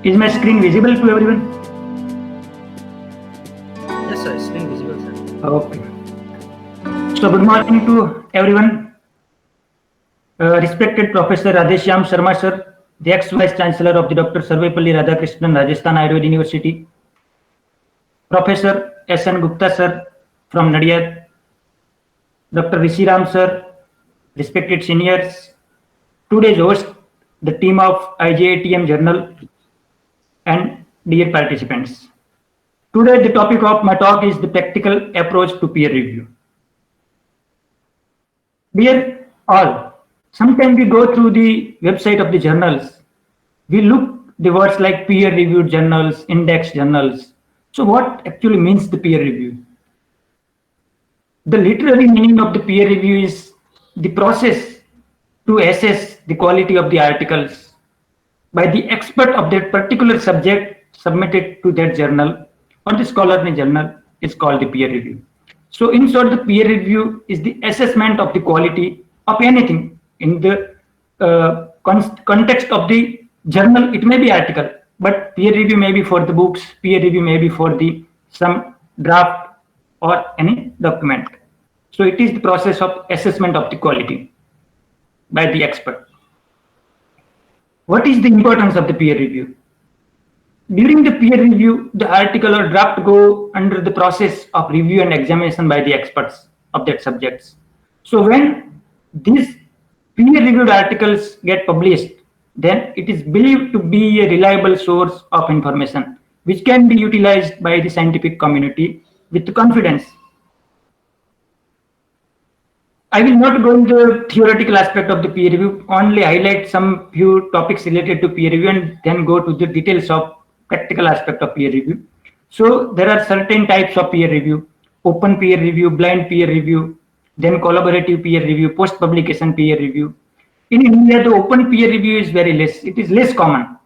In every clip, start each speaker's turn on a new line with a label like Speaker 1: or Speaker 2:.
Speaker 1: Is my screen visible to everyone?
Speaker 2: Yes, sir. Screen visible, sir.
Speaker 1: Okay. So good morning to everyone. Respected Professor Radheshyam Sharma sir, the ex-Vice Chancellor of the Dr. Sarvepalli Radhakrishnan Rajasthan Ayurveda University, Professor S.N. Gupta sir from Nadiyad, Dr. Rishi Ram sir, respected seniors, today's host, the team of IJATM Journal, and dear participants. Today the topic of my talk is the practical approach to peer review. Dear all, sometimes we go through the website of the journals, we look the words like peer-reviewed journals, index journals. So what actually means the peer review? The literary meaning of the peer review is the process to assess the quality of the articles by the expert of that particular subject submitted to that journal or the scholarly journal is called the peer review. So in short, the peer review is the assessment of the quality of anything in the context of the journal. It may be article, but peer review may be for the books, peer review may be for the some draft or any document. So it is the process of assessment of the quality by the expert. What is the importance of the peer review? During the peer review, the article or draft go under the process of review and examination by the experts of that subjects. So when these peer-reviewed articles get published, then it is believed to be a reliable source of information which can be utilized by the scientific community with confidence. I will not go into the theoretical aspect of the peer review, only highlight some few topics related to peer review and then go to the details of practical aspect of peer review. So there are certain types of peer review: open peer review, blind peer review, then collaborative peer review, post-publication peer review. In India, the open peer review is very less. It is less common.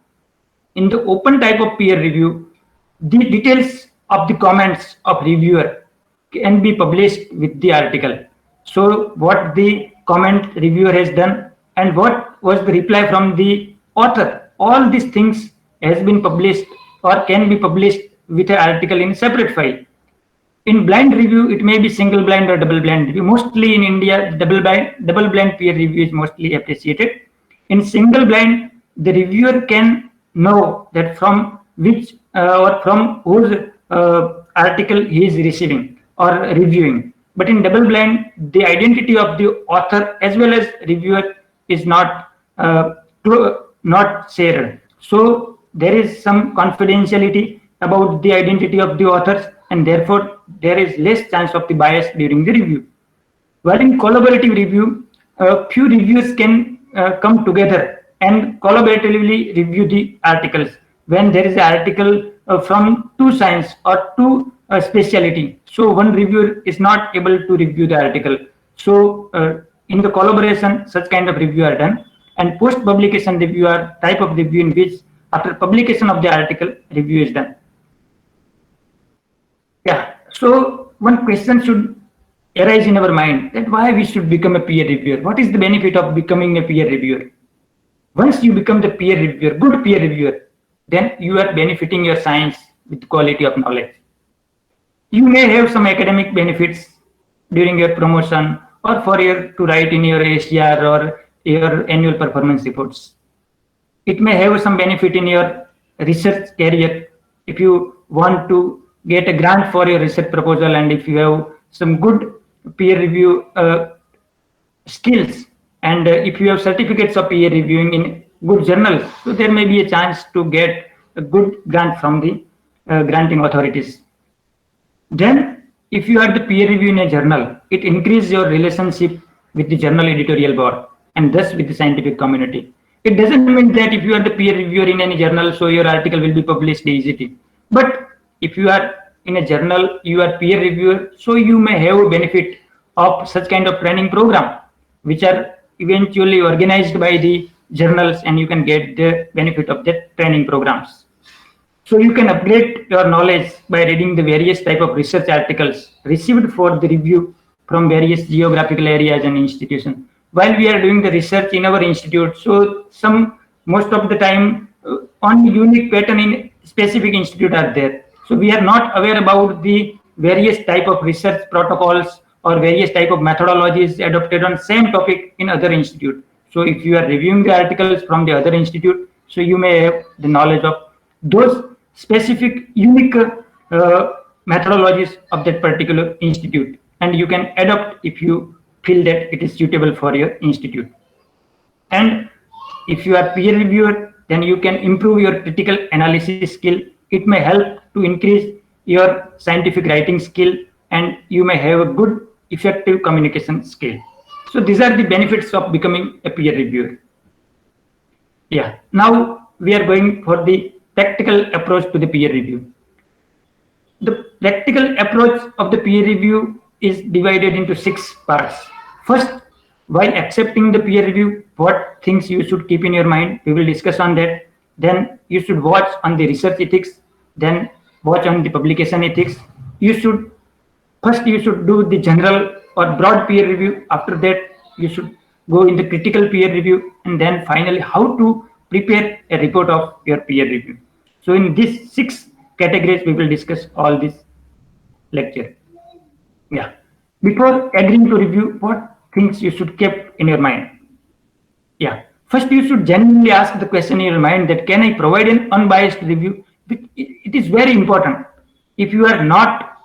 Speaker 1: In the open type of peer review, the details of the comments of reviewer can be published with the article. So what the comment reviewer has done and what was the reply from the author, all these things has been published or can be published with an article in a separate file. In blind review, it may be single blind or double blind review. Mostly in India, double blind peer review is mostly appreciated. In single blind, the reviewer can know that from which or from whose article he is receiving or reviewing. But in double blind, the identity of the author as well as reviewer is not shared. So there is some confidentiality about the identity of the authors, and therefore there is less chance of the bias during the review. While in collaborative review, few reviewers can come together and collaboratively review the articles when there is an article from two science or two speciality. So one reviewer is not able to review the article. So in the collaboration, such kind of review are done. And post-publication review are type of review in which after publication of the article, review is done. Yeah, so one question should arise in our mind that why we should become a peer reviewer. What is the benefit of becoming a peer reviewer? Once you become the peer reviewer, good peer reviewer, then you are benefiting your science with quality of knowledge. You may have some academic benefits during your promotion or for your to write in your ACR or your annual performance reports. It may have some benefit in your research career if you want to get a grant for your research proposal and if you have some good peer review skills and if you have certificates of peer reviewing in good journals, so there may be a chance to get a good grant from the granting authorities. Then if you are the peer review in a journal, it increases your relationship with the journal editorial board and thus with the scientific community. It doesn't mean that if you are the peer reviewer in any journal, so your article will be published easily. But if you are in a journal, you are peer reviewer, so you may have a benefit of such kind of training program, which are eventually organized by the journals, and you can get the benefit of the training programs. So you can upgrade your knowledge by reading the various type of research articles received for the review from various geographical areas and institutions. While we are doing the research in our institute, so most of the time only unique pattern in specific institute are there. So we are not aware about the various type of research protocols or various type of methodologies adopted on same topic in other institute. So if you are reviewing the articles from the other institute, so you may have the knowledge of those specific unique methodologies of that particular institute, and you can adopt if you feel that it is suitable for your institute. And if you are peer reviewer, then you can improve your critical analysis skill. It may help to increase your scientific writing skill, and you may have a good effective communication skill. So these are the benefits of becoming a peer reviewer. Yeah, now we are going for the practical approach to the peer review. The practical approach of the peer review is divided into 6 parts. First, while accepting the peer review, what things you should keep in your mind, we will discuss on that. Then you should watch on the research ethics, then watch on the publication ethics. You should do the general or broad peer review. After that, you should go in the critical peer review, and then finally how to prepare a report of your peer review. So in these 6 categories, we will discuss all this lecture. Yeah. Before agreeing to review, what things you should keep in your mind? Yeah. First, you should genuinely ask the question in your mind that can I provide an unbiased review? It is very important. If you are not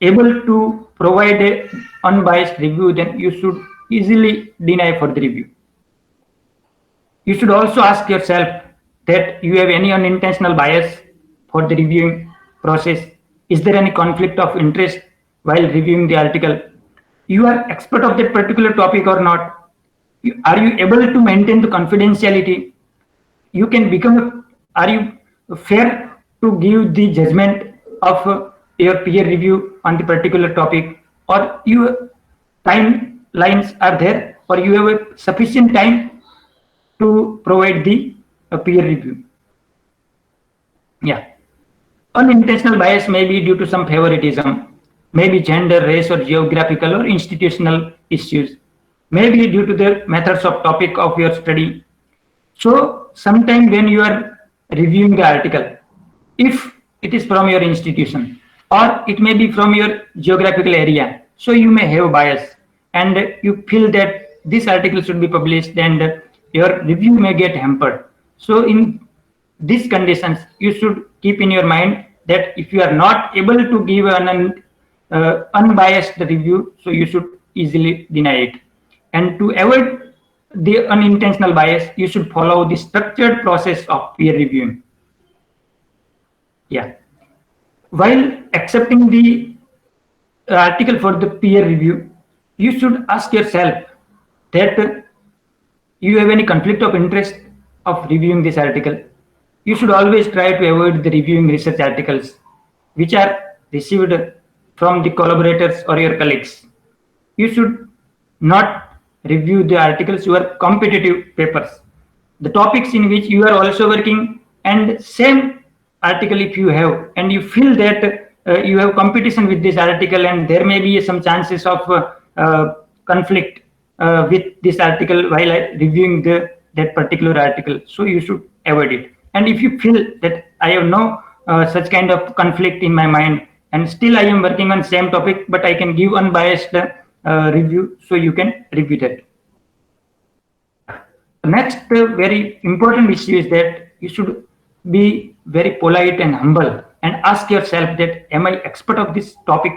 Speaker 1: able to provide an unbiased review, then you should easily deny for the review. You should also ask yourself that you have any unintentional bias for the reviewing process. Is there any conflict of interest while reviewing the article? You are expert of that particular topic or not? Are you able to maintain the confidentiality? You can become, are you fair to give the judgment of your peer review on the particular topic, or your timelines are there, or you have a sufficient time to provide the peer review? Yeah. Unintentional bias may be due to some favoritism, maybe gender, race, or geographical or institutional issues, maybe due to the methods of topic of your study. So sometime when you are reviewing the article, if it is from your institution or it may be from your geographical area, so you may have bias and you feel that this article should be published and your review may get hampered. So in these conditions, you should keep in your mind that if you are not able to give an unbiased review, so you should easily deny it. And to avoid the unintentional bias, you should follow the structured process of peer reviewing. Yeah. While accepting the article for the peer review, you should ask yourself that you have any conflict of interest of reviewing this article. You should always try to avoid the reviewing research articles which are received from the collaborators or your colleagues. You should not review the articles, your competitive papers, the topics in which you are also working, and same article if you have, and you feel that you have competition with this article and there may be some chances of conflict with this article while reviewing that particular article. So you should avoid it. And if you feel that I have no such kind of conflict in my mind and still I am working on same topic, but I can give unbiased review, so you can review that. Next very important issue is that you should be very polite and humble and ask yourself that am I expert of this topic?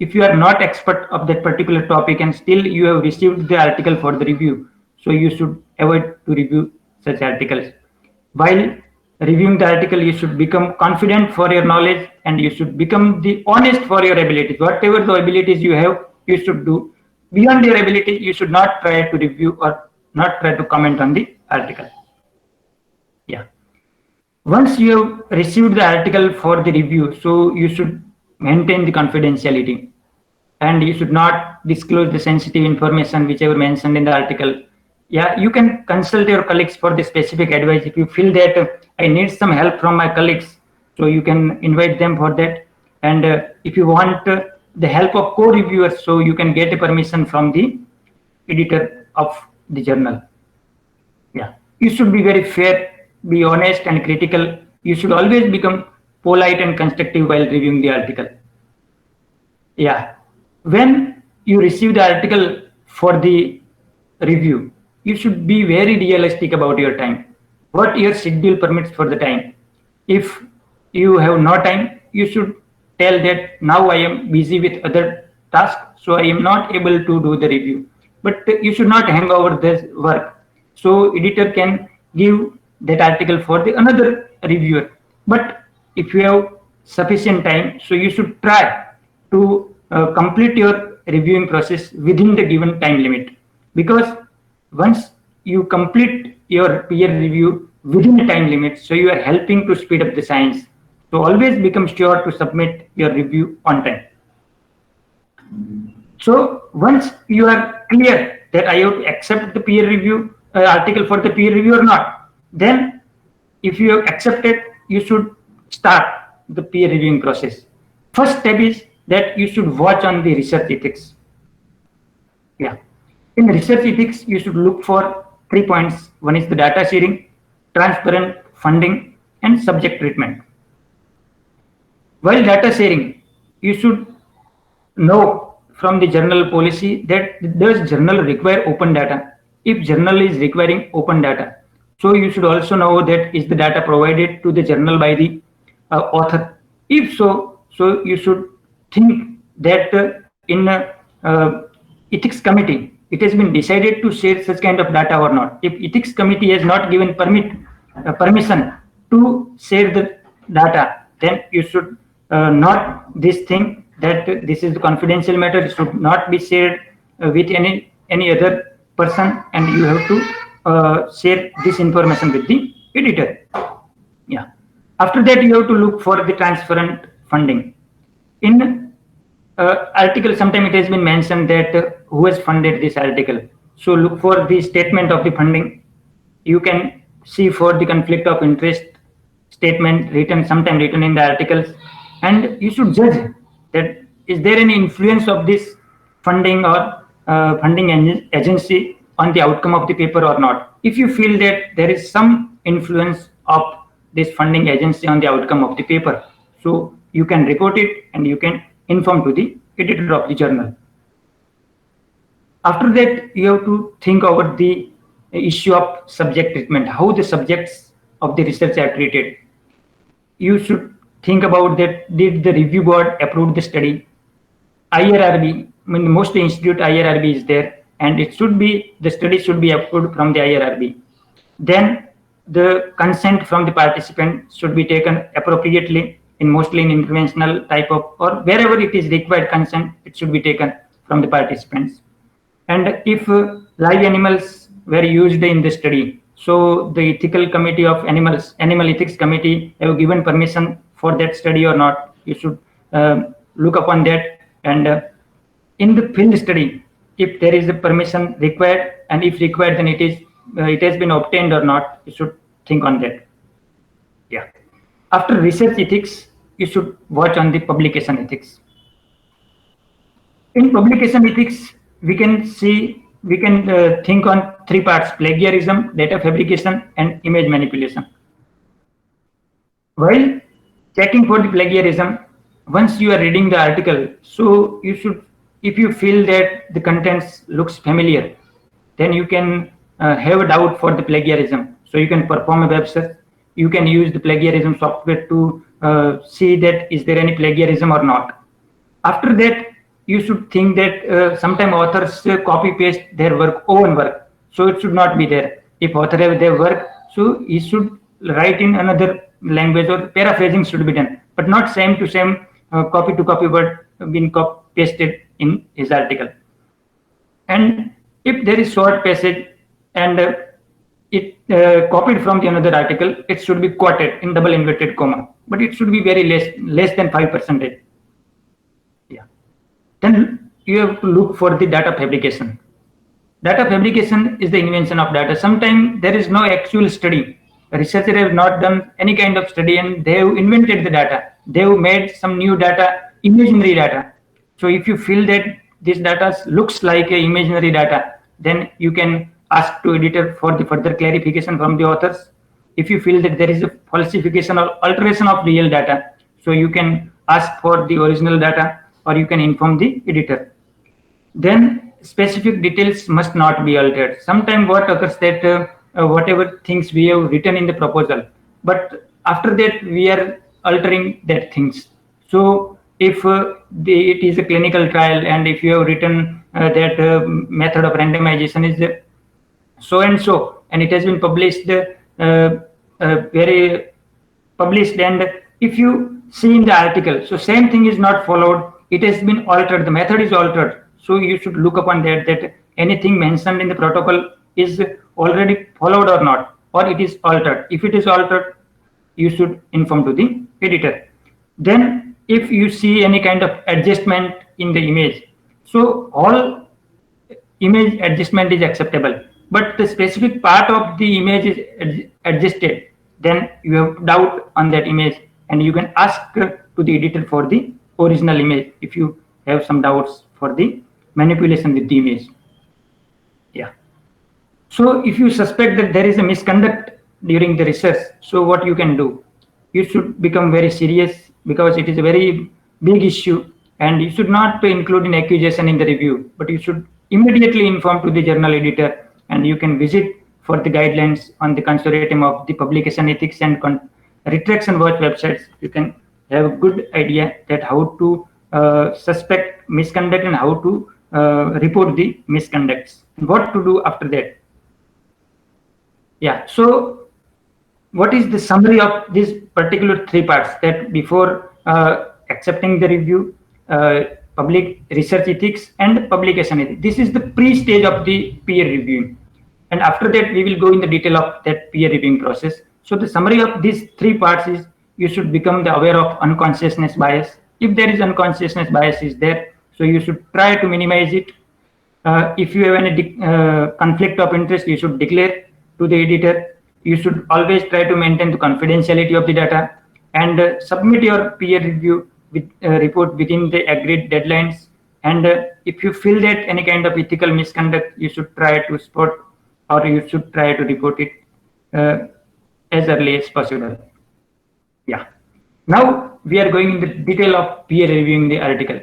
Speaker 1: If you are not expert of that particular topic and still you have received the article for the review, so you should avoid to review such articles. While reviewing the article, you should become confident for your knowledge and you should become the honest for your abilities. Whatever the abilities you have, you should do. Beyond your ability, you should not try to review or not try to comment on the article. Yeah. Once you have received the article for the review, so you should maintain the confidentiality and you should not disclose the sensitive information whichever mentioned in the article. Yeah, you can consult your colleagues for the specific advice. If you feel that I need some help from my colleagues, so you can invite them for that. And if you want the help of co-reviewers, so you can get a permission from the editor of the journal. Yeah, you should be very fair be honest and critical. You should always become polite and constructive while reviewing the article. Yeah. When you receive the article for the review, you should be very realistic about your time. What your schedule permits for the time. If you have no time, you should tell that now I am busy with other tasks, so I am not able to do the review. But you should not hang over this work. So editor can give that article for the another reviewer. But if you have sufficient time, so you should try to complete your reviewing process within the given time limit, because once you complete your peer review within the time limit, so you are helping to speed up the science. So always become sure to submit your review on time. So once you are clear that I have to accept the peer review article for the peer review or not, then if you have accepted, you should start the peer reviewing process. First step is that you should watch on the research ethics. Yeah. In research ethics, you should look for 3 points. One is the data sharing, transparent funding, and subject treatment. While data sharing, you should know from the journal policy that does journal require open data. If journal is requiring open data, so you should also know that is the data provided to the journal by the author. If so, so you should think that in ethics committee, it has been decided to share such kind of data or not. If ethics committee has not given permission to share the data, then you should not this thing that this is the confidential matter. It should not be shared with any other person, and you have to share this information with the editor. Yeah. After that, you have to look for the transparent funding. In article, sometime it has been mentioned that who has funded this article. So look for the statement of the funding. You can see for the conflict of interest statement written, sometime written in the articles, and you should judge that is there any influence of this funding or funding agency on the outcome of the paper or not. If you feel that there is some influence of this funding agency on the outcome of the paper, so you can report it and you can inform to the editor of the journal. After that, you have to think about the issue of subject treatment, how the subjects of the research are treated. You should think about that, did the review board approve the study? IRRB, I mean, most institute IRRB is there, and it should be, the study should be approved from the IRRB. Then the consent from the participant should be taken appropriately, in mostly in interventional type of, or wherever it is required consent, it should be taken from the participants. And if live animals were used in the study, so the ethical committee of animal ethics committee have given permission for that study or not, you should look upon that. And in the field study, if there is a permission required, and if required, then it has been obtained or not, you should think on that. Yeah. After research ethics, you should watch on the publication ethics. In publication ethics, we can think on 3 parts: plagiarism, data fabrication, and image manipulation. While checking for the plagiarism, once you are reading the article, so you should, if you feel that the contents looks familiar, then you can have a doubt for the plagiarism. So you can perform a web search. You can use the plagiarism software to see that is there any plagiarism or not. After that, you should think that sometimes authors copy paste their own work, so it should not be there. If author have their work, so he should write in another language, or paraphrasing should be done, but not same to same copy to copy word been pasted in his article. And if there is short passage and it copied from the another article, it should be quoted in double inverted comma, but it should be very less than 5%. Yeah. Then you have to look for the data fabrication. Data fabrication is the invention of data. Sometimes there is no actual study. Researchers have not done any kind of study, and they have invented the data. They have made some new data, imaginary data. So if you feel that this data looks like a imaginary data, then you can ask to editor for the further clarification from the authors. If you feel that there is a falsification or alteration of real data, so you can ask for the original data or you can inform the editor. Then specific details must not be altered. Sometimes what occurs that whatever things we have written in the proposal, but after that we are altering that things. So if it is a clinical trial and if you have written that method of randomization is so and so, and it has been published very published, and if you see in the article, so same thing is not followed, it has been altered, the method is altered, so you should look upon that anything mentioned in the protocol is already followed or not, or it is altered. If it is altered, you should inform to the editor. Then if you see any kind of adjustment in the image, so all image adjustment is acceptable, but the specific part of the image is adjusted, then you have doubt on that image and you can ask to the editor for the original image if you have some doubts for the manipulation with the image. Yeah. So if you suspect that there is a misconduct during the research, so what you can do? You should become very serious because it is a very big issue and you should not include an accusation in the review, but you should immediately inform to the journal editor, and you can visit for the guidelines on the consortium of the publication ethics and retraction watch websites. You can have a good idea that how to suspect misconduct and how to report the misconducts and what to do after that. Yeah, so what is the summary of these particular three parts? That before accepting the review, public research ethics and publication ethics. This is the pre-stage of the peer reviewing. And after that, we will go in the detail of that peer reviewing process. So the summary of these three parts is you should become aware of unconsciousness bias. If there is unconsciousness bias is there, so you should try to minimize it. If you have any conflict of interest, you should declare to the editor. You should always try to maintain the confidentiality of the data and submit your peer review with report within the agreed deadlines. And if you feel that any kind of ethical misconduct, you should try to spot or you should try to report it as early as possible. Yeah. Now we are going into detail of peer reviewing the article.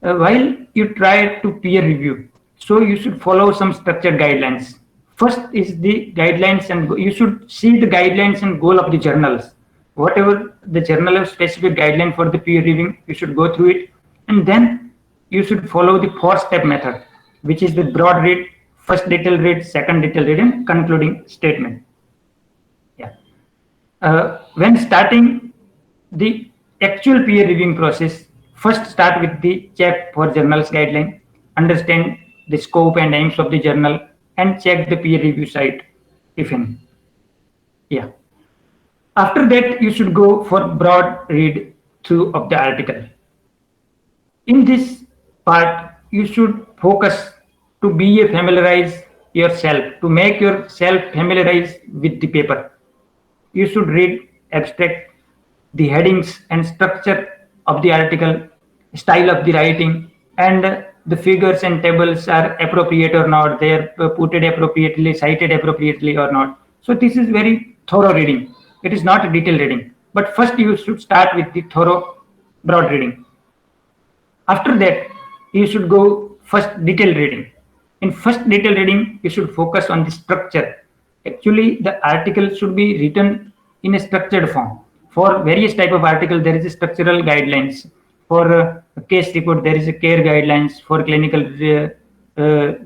Speaker 1: While you try to peer review, so you should follow some structured guidelines. First is the guidelines, and you should see the guidelines and goal of the journals. Whatever the journal has specific guideline for the peer reviewing, you should go through it, and then you should follow the 4-step method, which is the broad read, first detailed read, second detailed read, and concluding statement. Yeah. When starting the actual peer reviewing process, first start with the check for journal's guideline, understand the scope and aims of the journal, and check the peer review site, if any. Yeah. After that, you should go for broad read through of the article. In this part, you should focus to be familiarize yourself, to make yourself familiarize with the paper. You should read abstract, the headings and structure of the article, style of the writing, and the figures and tables are appropriate or not, they are put appropriately, cited appropriately or not. So this is very thorough reading. It is not a detailed reading, but first you should start with the thorough broad reading. After that, you should go first detailed reading. In first detailed reading, you should focus on the structure. Actually, the article should be written in a structured form. For various type of article, there is a structural guidelines. For a case report, there is a care guidelines. For clinical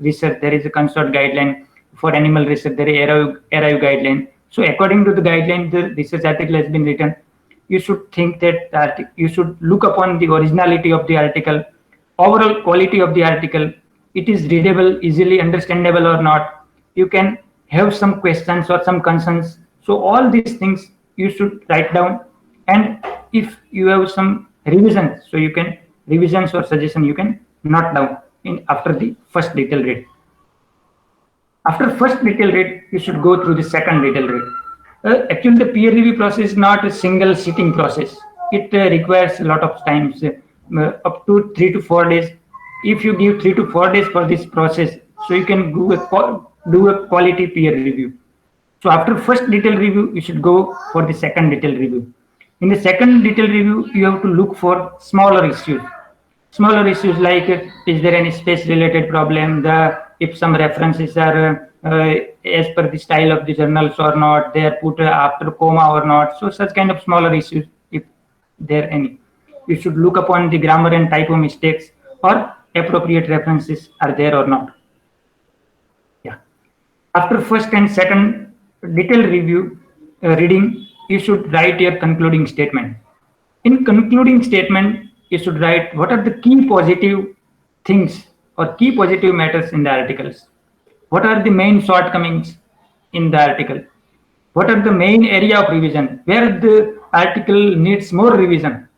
Speaker 1: research, there is a consort guideline. For animal research, there is arrive guideline. So according to the guideline, the research article has been written. You should think that you should look upon the originality of the article, overall quality of the article. It is readable, easily understandable or not. You can have some questions or some concerns. So all these things you should write down. And if you have some revisions, so you can revisions or suggestion you can note down after the first detailed read. After first detailed read, you should go through the second detailed read. Actually, the peer review process is not a single sitting process. It requires a lot of times, up to 3 to 4 days. If you give 3 to 4 days for this process, so you can do a quality peer review. So after first detailed review, you should go for the second detailed review. In the second detailed review, you have to look for smaller issues. Smaller issues like is there any space related problem, if some references are as per the style of the journals or not, they are put after comma or not. So such kind of smaller issues, if there are any. You should look upon the grammar and typo mistakes or appropriate references are there or not. Yeah. After first and second detailed review reading, you should write your concluding statement. In concluding statement, you should write what are the key positive things or key positive matters in the articles. What are the main shortcomings in the article? What are the main area of revision? Where the article needs more revision?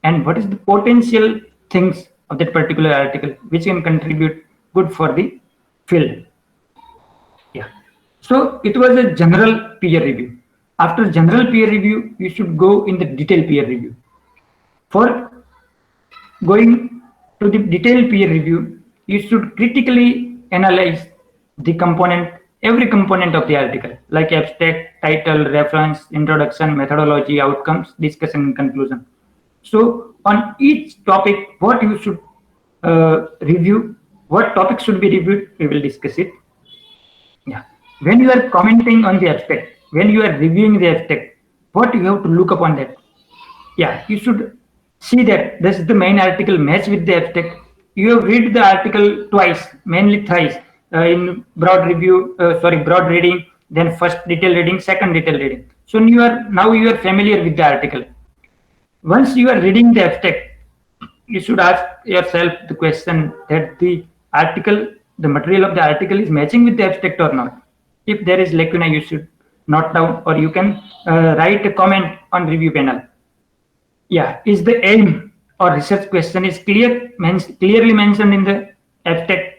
Speaker 1: And what is the potential things of that particular article which can contribute good for the field? Yeah. So it was a general peer review. After general peer review, you should go in the detailed peer review. For going to the detailed peer review, you should critically analyze the component, every component of the article, like abstract, title, reference, introduction, methodology, outcomes, discussion, and conclusion. So on each topic, what you should review, what topic should be reviewed, we will discuss it. Yeah. When you are commenting on the abstract, when you are reviewing the abstract, what you have to look upon that? Yeah, you should see that this is the main article match with the abstract. You have read the article twice, mainly thrice, in broad review, broad reading, then first detailed reading, second detailed reading. So now you are familiar with the article. Once you are reading the abstract, you should ask yourself the question that the article, the material of the article is matching with the abstract or not. If there is lacuna, you should note down, or you can write a comment on review panel. Yeah, is the aim or research question is clearly mentioned in the abstract?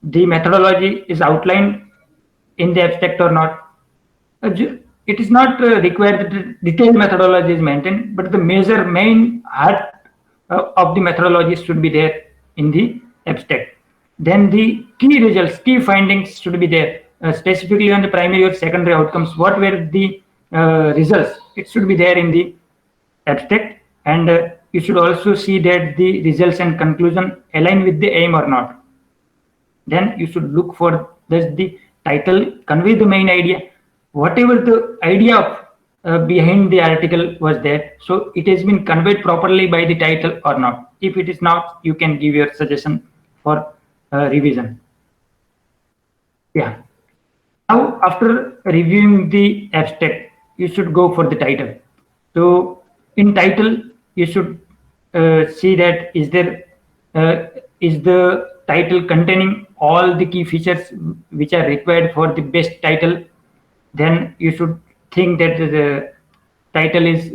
Speaker 1: The methodology is outlined in the abstract or not? It is not required that detailed methodology is maintained, but the main heart of the methodology should be there in the abstract. Then the key results, key findings should be there, specifically on the primary or secondary outcomes. What were the results? It should be there in the abstract, and you should also see that the results and conclusion align with the aim or not. Then you should look for, does the title convey the main idea? Whatever the idea of behind the article was there, so it has been conveyed properly by the title or not. If it is not, you can give your suggestion for revision. Yeah. Now, after reviewing the abstract, you should go for the title. So in title, you should see that is the title containing all the key features which are required for the best title. Then you should think that the title is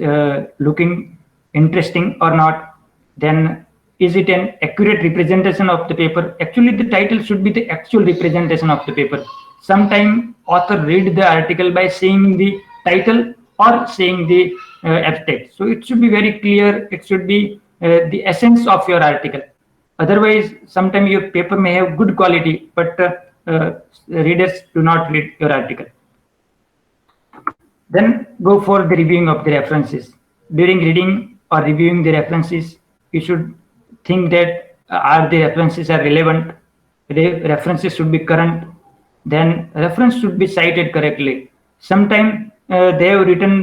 Speaker 1: looking interesting or not. Then is it an accurate representation of the paper? Actually, the title should be the actual representation of the paper. Sometimes author read the article by seeing the title or seeing the abstract. So it should be very clear. It should be the essence of your article. Otherwise, sometimes your paper may have good quality, but readers do not read your article. Then go for the reviewing of the references. During reading or reviewing the references, you should think that are the references are relevant. The references should be current. Then reference should be cited correctly. Sometimes they have written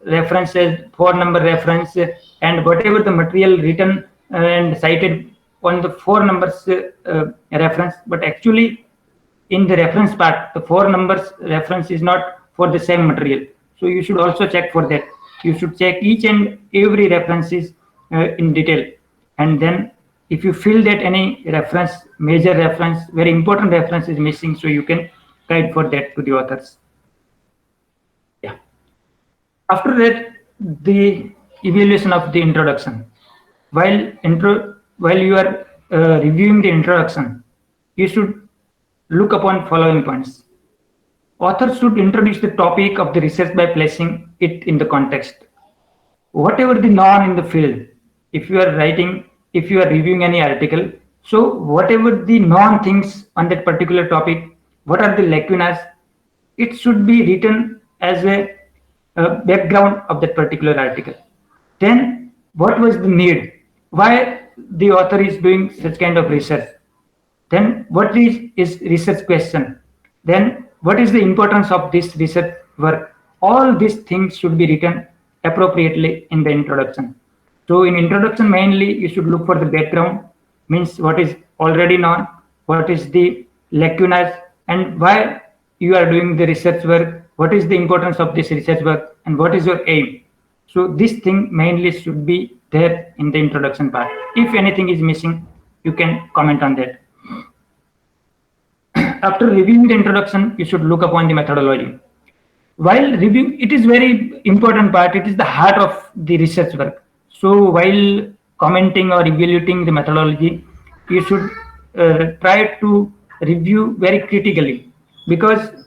Speaker 1: references, 4-number reference, and whatever the material written and cited on the 4 numbers reference, but actually in the reference part, the 4 numbers reference is not for the same material. So you should also check for that. You should check each and every references in detail. And then if you feel that any reference, major reference, very important reference is missing, so you can guide for that to the authors. Yeah. After that, the evaluation of the introduction. While you are reviewing the introduction, you should look upon following points. Authors should introduce the topic of the research by placing it in the context. Whatever the norm in the field, if you are reviewing any article, so whatever the non things on that particular topic, what are the lacunas, it should be written as a background of that particular article. Then what was the need? Why the author is doing such kind of research? Then what is research question? Then what is the importance of this research work? All these things should be written appropriately in the introduction. So in introduction, mainly you should look for the background, means what is already known, what is the lacunas, and why you are doing the research work, what is the importance of this research work, and what is your aim. So this thing mainly should be there in the introduction part. If anything is missing, you can comment on that. After reviewing the introduction, you should look upon the methodology. While reviewing, it is very important part, it is the heart of the research work. So while commenting or evaluating the methodology, you should try to review very critically, because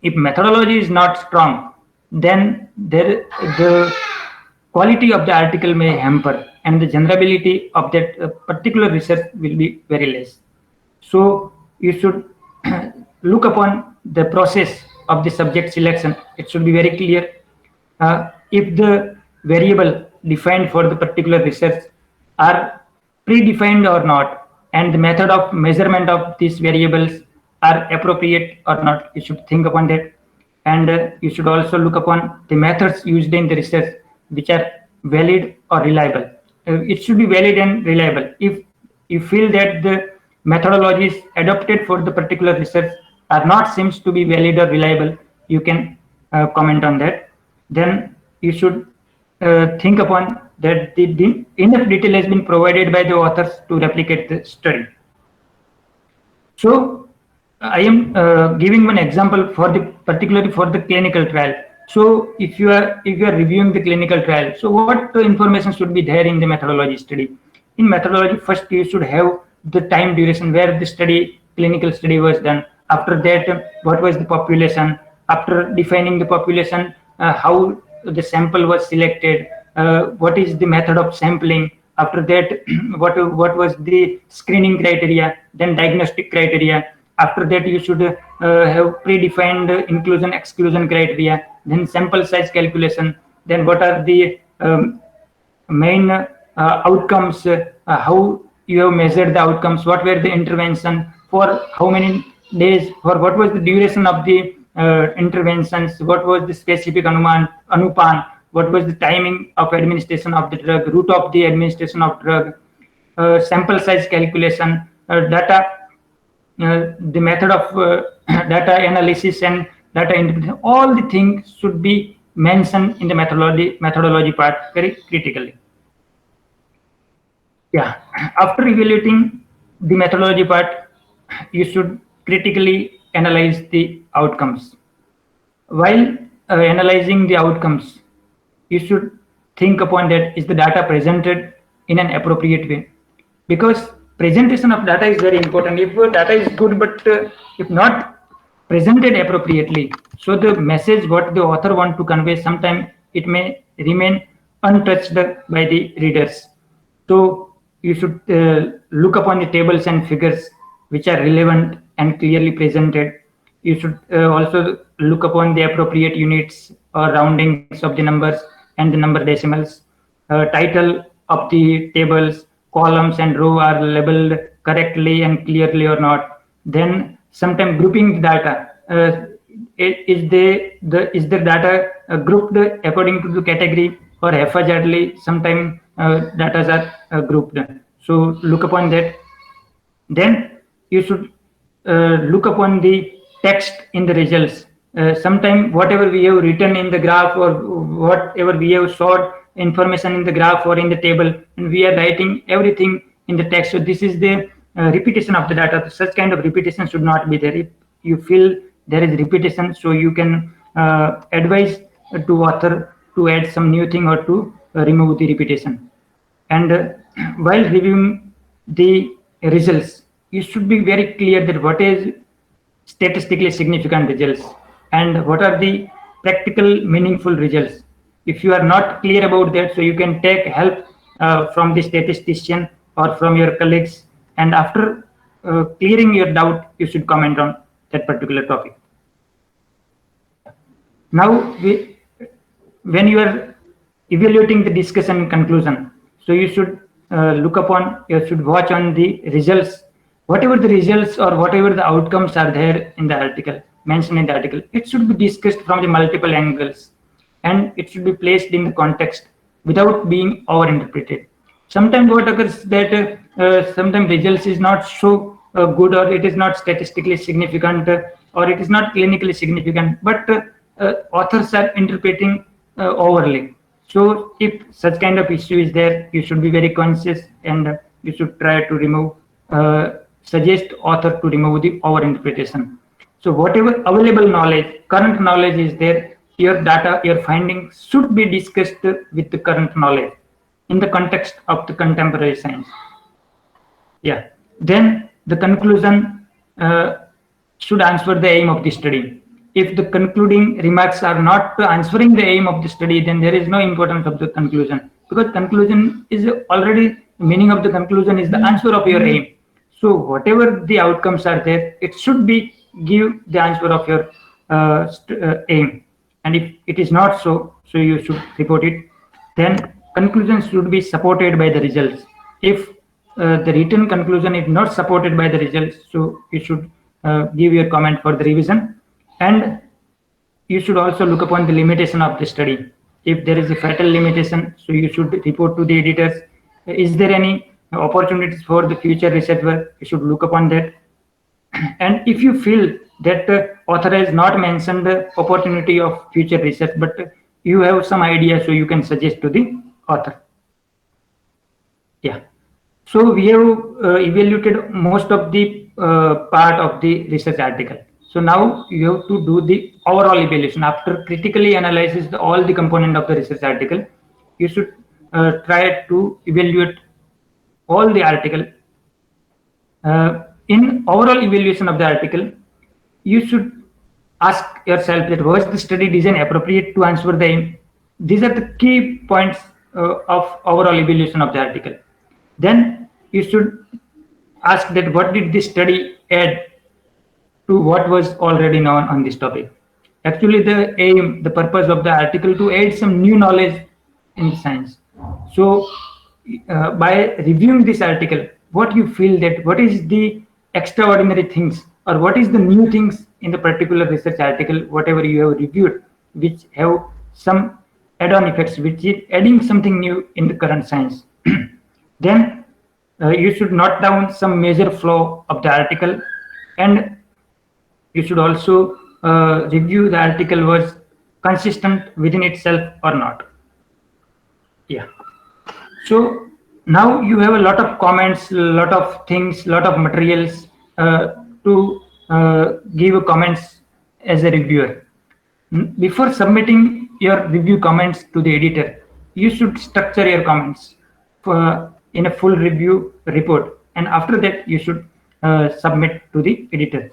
Speaker 1: if methodology is not strong, then the quality of the article may hamper, and the generability of that particular research will be very less. So you should look upon the process of the subject selection. It should be very clear. If the variable defined for the particular research are predefined or not, and the method of measurement of these variables are appropriate or not, you should think upon that. And you should also look upon the methods used in the research, which are valid or reliable. It should be valid and reliable. If you feel that the methodologies adopted for the particular research are not seems to be valid or reliable, you can comment on that. Then you should think upon that enough detail has been provided by the authors to replicate the study. So I am giving one example for the particularly for the clinical trial. So if you are reviewing the clinical trial, so what information should be there in the methodology study? In methodology, first you should have the time duration where the clinical study was done. After that, what was the population? After defining the population, how the sample was selected, what is the method of sampling? After that, what was the screening criteria, then diagnostic criteria. After that, you should have predefined inclusion exclusion criteria, then sample size calculation, then what are the main outcomes, how you have measured the outcomes, what were the intervention, for how many days, for what was the duration of the interventions, what was the specific anupan, what was the timing of administration of the drug, route of the administration of drug, sample size calculation, the method of data analysis and data interpretation. All the things should be mentioned in the methodology part very critically. Yeah, after evaluating the methodology part, you should critically analyze the outcomes. While analyzing the outcomes, you should think upon that is the data presented in an appropriate way, because presentation of data is very important. If data is good but if not presented appropriately, so the message what the author want to convey, sometimes it may remain untouched by the readers. So you should look upon the tables and figures which are relevant and clearly presented. You should also look upon the appropriate units or roundings of the numbers and the number decimals. Title of the tables, columns and row are labeled correctly and clearly or not. Then sometimes grouping the data. Is the data grouped according to the category or haphazardly? Sometimes data are grouped. So look upon that. Then you should look upon the text in the results. Sometimes whatever we have written in the graph or whatever we have stored information in the graph or in the table, and we are writing everything in the text. So this is the repetition of the data. Such kind of repetition should not be there. If you feel there is repetition, so you can advise to author to add some new thing or to remove the repetition. And while reviewing the results, you should be very clear that what is statistically significant results and what are the practical meaningful results. If you are not clear about that, so you can take help from the statistician or from your colleagues, and after clearing your doubt, you should comment on that particular topic. Now, when you are evaluating the discussion conclusion, so you should you should watch on the results, whatever the results or whatever the outcomes are there in the article, mentioned in the article, it should be discussed from the multiple angles and it should be placed in the context without being overinterpreted. Sometimes what occurs that sometimes results is not so good, or it is not statistically significant, or it is not clinically significant, but authors are interpreting overly. So if such kind of issue is there, you should be very conscious and you should try to remove, suggest author to remove the overinterpretation. So whatever available knowledge, current knowledge is there, your data, your findings should be discussed with the current knowledge in the context of the contemporary science. Yeah. Then the conclusion should answer the aim of the study. If the concluding remarks are not answering the aim of the study, then there is no importance of the conclusion, because conclusion is already, the meaning of the conclusion is the answer of your aim. So whatever the outcomes are there, it should be give the answer of your aim. And if it is not so, so you should report it. Then conclusions should be supported by the results. If the written conclusion is not supported by the results, so you should give your comment for the revision. And you should also look upon the limitation of the study. If there is a fatal limitation, so you should report to the editors. Is there any opportunities for the future research work? You should look upon that. And if you feel that the author has not mentioned the opportunity of future research, but you have some idea, so you can suggest to the author. Yeah. So we have evaluated most of the part of the research article. So now you have to do the overall evaluation. After critically analyzes all the component of the research article, you should try to evaluate all the article. In overall evaluation of the article, you should ask yourself that was the study design appropriate to answer the aim? These are the key points of overall evaluation of the article. Then you should ask that what did this study add to what was already known on this topic. Actually, the aim, the purpose of the article to add some new knowledge in science. So by reviewing this article, what you feel that what is the extraordinary things or what is the new things in the particular research article, whatever you have reviewed, which have some add-on effects, which is adding something new in the current science. Then you should note down some major flaw of the article, and you should also review the article was consistent within itself or not. Yeah. So now you have a lot of comments, a lot of things, lot of materials to give comments as a reviewer. Before submitting your review comments to the editor, you should structure your comments in a full review report, and after that you should submit to the editor.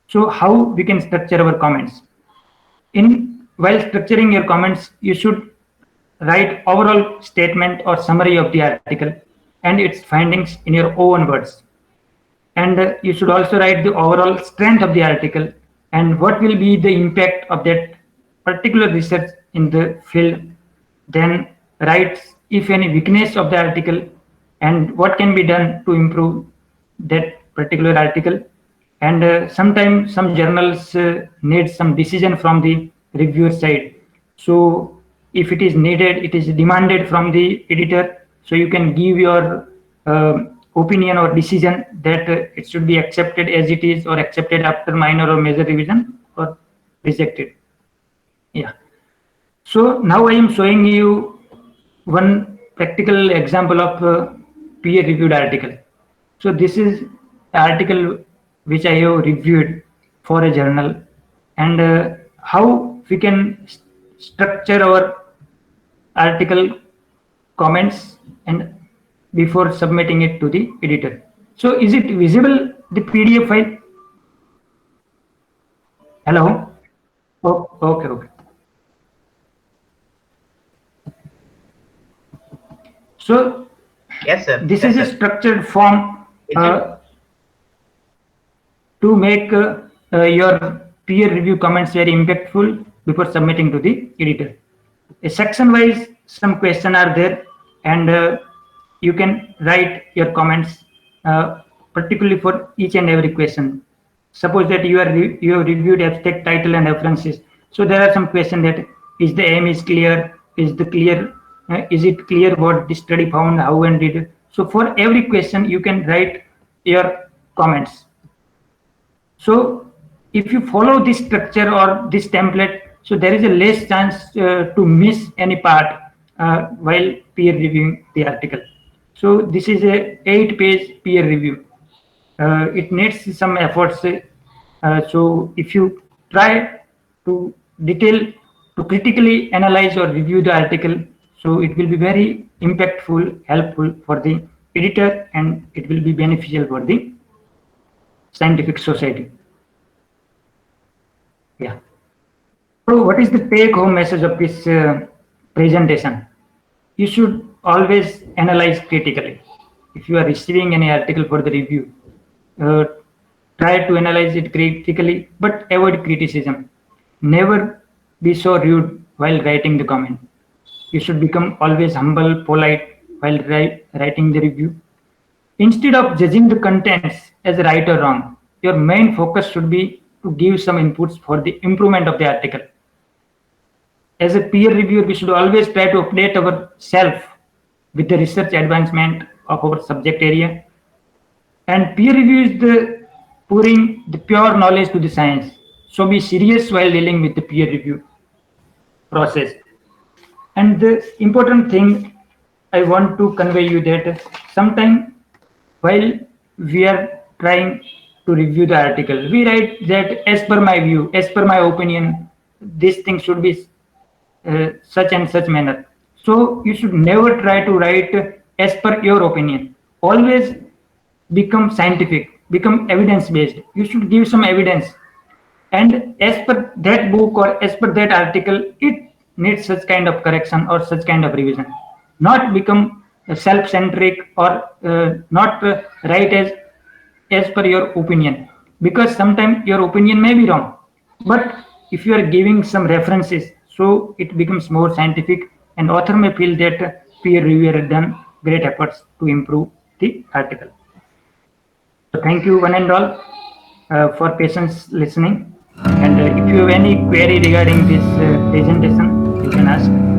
Speaker 1: So how we can structure our comments? While structuring your comments, you should write overall statement or summary of the article and its findings in your own words. And you should also write the overall strength of the article and what will be the impact of that particular research in the field. Then write if any weakness of the article and what can be done to improve that particular article. And sometimes some journals need some decision from the reviewer side. So if it is needed, it is demanded from the editor, so you can give your opinion or decision that it should be accepted as it is or accepted after minor or major revision or rejected. Yeah. So now I am showing you one practical example of peer-reviewed article. So this is the article which I have reviewed for a journal, and how we can structure our article comments and before submitting it to the editor. So is it visible, the PDF file? Hello? Oh, okay. So
Speaker 3: yes, sir.
Speaker 1: This is a structured form to make your peer review comments very impactful before submitting to the editor. A section wise, some questions are there, and you can write your comments particularly for each and every question. Suppose that you have reviewed abstract title and references. So there are some questions that is the aim is clear, is it clear what the study found, how and did. So for every question you can write your comments. So if you follow this structure or this template, so there is a less chance to miss any part while peer reviewing the article. So this is a 8-page peer review. It needs some efforts. So if you try to critically analyze or review the article, so it will be very impactful, helpful for the editor, and it will be beneficial for the scientific society. Yeah. So what is the take-home message of this presentation? You should always analyze critically. If you are receiving any article for the review, try to analyze it critically, but avoid criticism. Never be so rude while writing the comment. You should become always humble, polite while writing the review. Instead of judging the contents as right or wrong, your main focus should be to give some inputs for the improvement of the article. As a peer reviewer, we should always try to update ourselves with the research advancement of our subject area. And peer review is the pouring the pure knowledge to the science. So be serious while dealing with the peer review process. And the important thing I want to convey you that sometimes while we are trying to review the article, we write that as per my view, as per my opinion, this thing should be such and such manner. So you should never try to write as per your opinion. Always become scientific, become evidence based. You should give some evidence, and as per that book or as per that article, it needs such kind of correction or such kind of revision. Not become self-centric or not write as per your opinion, because sometimes your opinion may be wrong, but if you are giving some references, so it becomes more scientific, and author may feel that peer reviewer has done great efforts to improve the article. So thank you one and all for patience listening, and if you have any query regarding this presentation, you can ask.